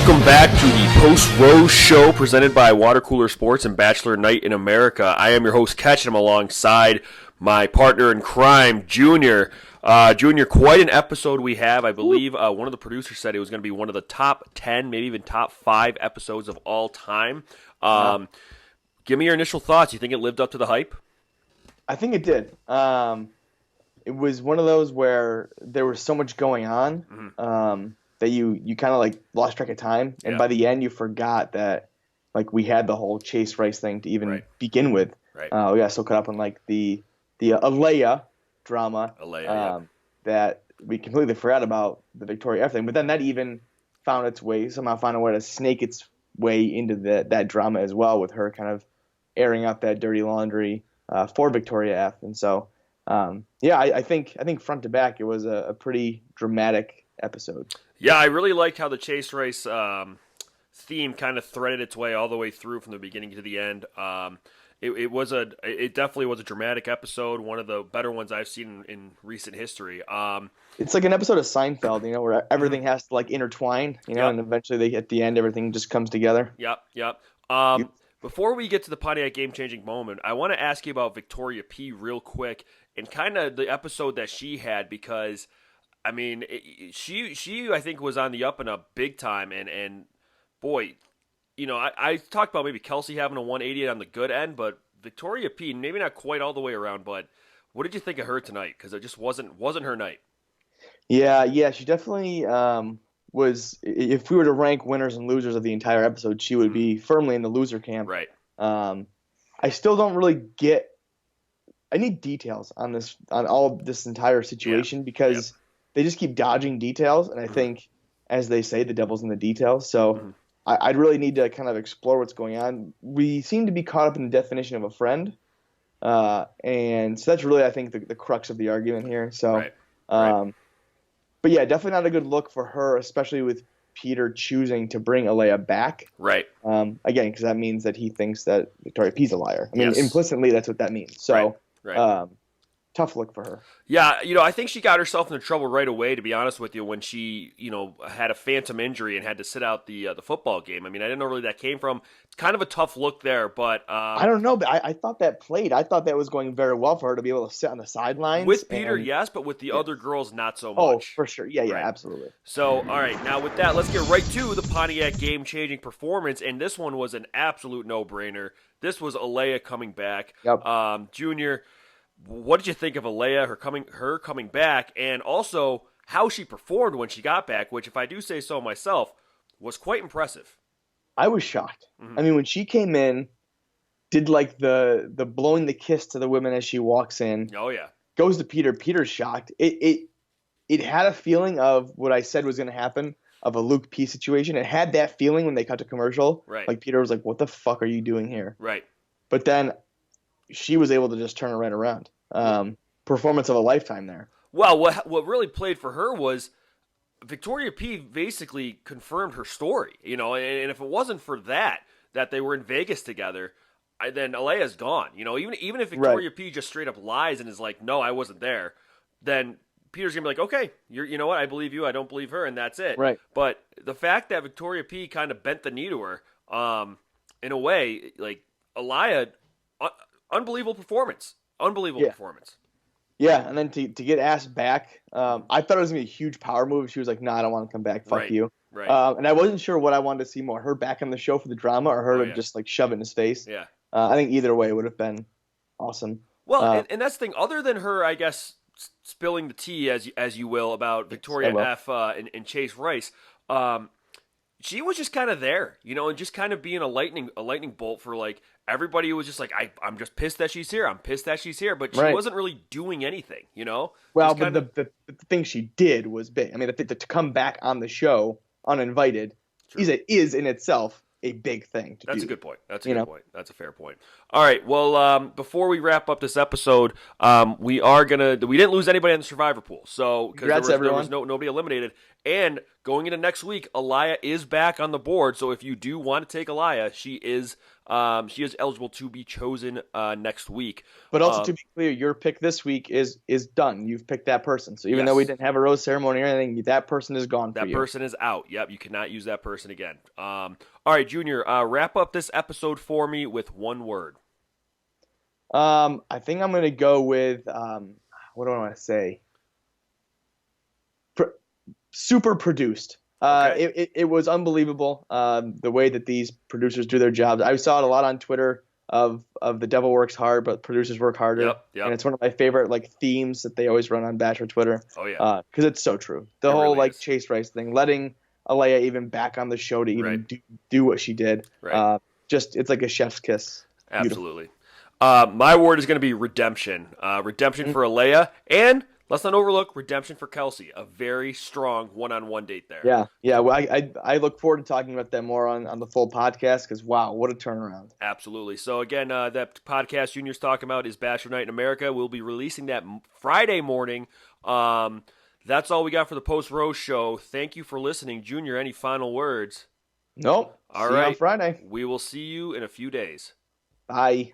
Welcome back to the Post-Rose Show presented by Water Cooler Sports and Bachelor Night in America. I am your host, Ketch, and I'm alongside my partner in crime, Junior. Junior, quite an episode we have. I believe one of the producers said it was going to be one of the top 10, maybe even top 5 episodes of all time. Give me your initial thoughts. You think it lived up to the hype? I think it did. It was one of those where there was so much going on that you kind of like lost track of time, and by the end you forgot that like we had the whole Chase Rice thing to even begin with. Right. We got so caught up on like the Alayah drama that we completely forgot about the Victoria F thing. But then that even found its way a way to snake its way into that drama as well, with her kind of airing out that dirty laundry for Victoria F. And so I think front to back it was a pretty dramatic episode. Yeah, I really liked how the Chase Rice theme kind of threaded its way all the way through from the beginning to the end. It definitely was a dramatic episode, one of the better ones I've seen in recent history. It's like an episode of Seinfeld, where everything has to like intertwine, and eventually at the end everything just comes together. Yep. Before we get to the Pontiac game-changing moment, I want to ask you about Victoria P real quick and kind of the episode that she had, because I mean, she I think was on the up and up big time, and boy, I talked about maybe Kelsey having a 180 on the good end, but Victoria P maybe not quite all the way around. But what did you think of her tonight? Because it just wasn't her night. Yeah, she definitely was. If we were to rank winners and losers of the entire episode, she would be firmly in the loser camp. Right. I still don't really get. I need details on all of this entire situation because they just keep dodging details, and I think, as they say, the devil's in the details. So I'd really need to kind of explore what's going on. We seem to be caught up in the definition of a friend, and so that's really, I think, the crux of the argument here. So, but yeah, definitely not a good look for her, especially with Peter choosing to bring Alayah back. Right. Again, because that means that he thinks that Victoria P's a liar. I mean, implicitly, that's what that means. So. Right. Tough look for her. Yeah, I think she got herself into trouble right away, to be honest with you, when she, had a phantom injury and had to sit out the football game. I mean, I didn't know really that came from. It's kind of a tough look there, but I don't know, but I thought that played. I thought that was going very well for her to be able to sit on the sidelines. With Peter, yes, but with the other girls, not so much. Oh, for sure. Yeah, absolutely. So, all right, now with that, let's get right to the Pontiac game-changing performance, and this one was an absolute no-brainer. This was Alayah coming back. Yep. Junior, what did you think of Alayah, her coming back, and also how she performed when she got back, which, if I do say so myself, was quite impressive? I was shocked. I mean, when she came in, did like the blowing the kiss to the women as she walks in. Oh yeah. Goes to Peter. Peter's shocked. It had a feeling of what I said was going to happen, of a Luke P situation. It had that feeling when they cut to commercial. Right. Like Peter was like, "What the fuck are you doing here?" Right. But then she was able to just turn it right around. Performance of a lifetime there. Well, what really played for her was Victoria P basically confirmed her story, and if it wasn't for that they were in Vegas together, then Alayah's gone. Even if Victoria P just straight up lies and is like, "No, I wasn't there," then Peter's gonna be like, "Okay, you know what? I believe you. I don't believe her," and that's it. Right. But the fact that Victoria P kind of bent the knee to her, in a way, like Alayah, unbelievable performance. Performance. Yeah, and then to get asked back, I thought it was going to be a huge power move. She was like, "No, I don't want to come back. Fuck you." Right. And I wasn't sure what I wanted to see more, her back on the show for the drama or her to just like shove it in his face. Yeah. I think either way would have been awesome. Well, and that's the thing. Other than her, I guess, spilling the tea, as you will, about Victoria F. And Chase Rice, she was just kind of there, and just kind of being a lightning bolt for like everybody. Was just like, I'm just pissed that she's here. I'm pissed that she's here, but she wasn't really doing anything, Well, but the thing she did was big. I mean, to come back on the show uninvited is in itself a big thing to do. That's a good point. That's a good point. That's a fair point. All right. Well, before we wrap up this episode, we didn't lose anybody in the Survivor pool, so because there was nobody eliminated. And going into next week, Alayah is back on the board. So if you do want to take Alayah, she is She is eligible to be chosen next week. But also to be clear, your pick this week is done. You've picked that person. So even though we Yes. didn't have a rose ceremony or anything, that person is gone for That you. person is out. Yep, you cannot use that person again. All right, Junior, wrap up this episode for me with one word. I think I'm gonna go with what do I want to say? Super produced. Okay. It was unbelievable the way that these producers do their jobs. I saw it a lot on Twitter of the devil works hard, but producers work harder. Yep, yep. And it's one of my favorite like themes that they always run on Bachelor Twitter. Oh, yeah. Because it's so true. The It whole really like is. Chase Rice thing, letting Alayah even back on the show to even Right. do what she did. Right. Just it's like a chef's kiss. Beautiful. Absolutely. My word is going to be redemption. Redemption Mm-hmm. for Alayah, and let's not overlook redemption for Kelsey. A very strong one-on-one date there. Yeah, yeah. Well, I look forward to talking about that more on the full podcast because wow, what a turnaround. Absolutely. So again, that podcast Junior's talking about is Bachelor Night in America. We'll be releasing that Friday morning. That's all we got for the Post Rose show. Thank you for listening, Junior. Any final words? Nope. All See you on right. Friday. We will see you in a few days. Bye.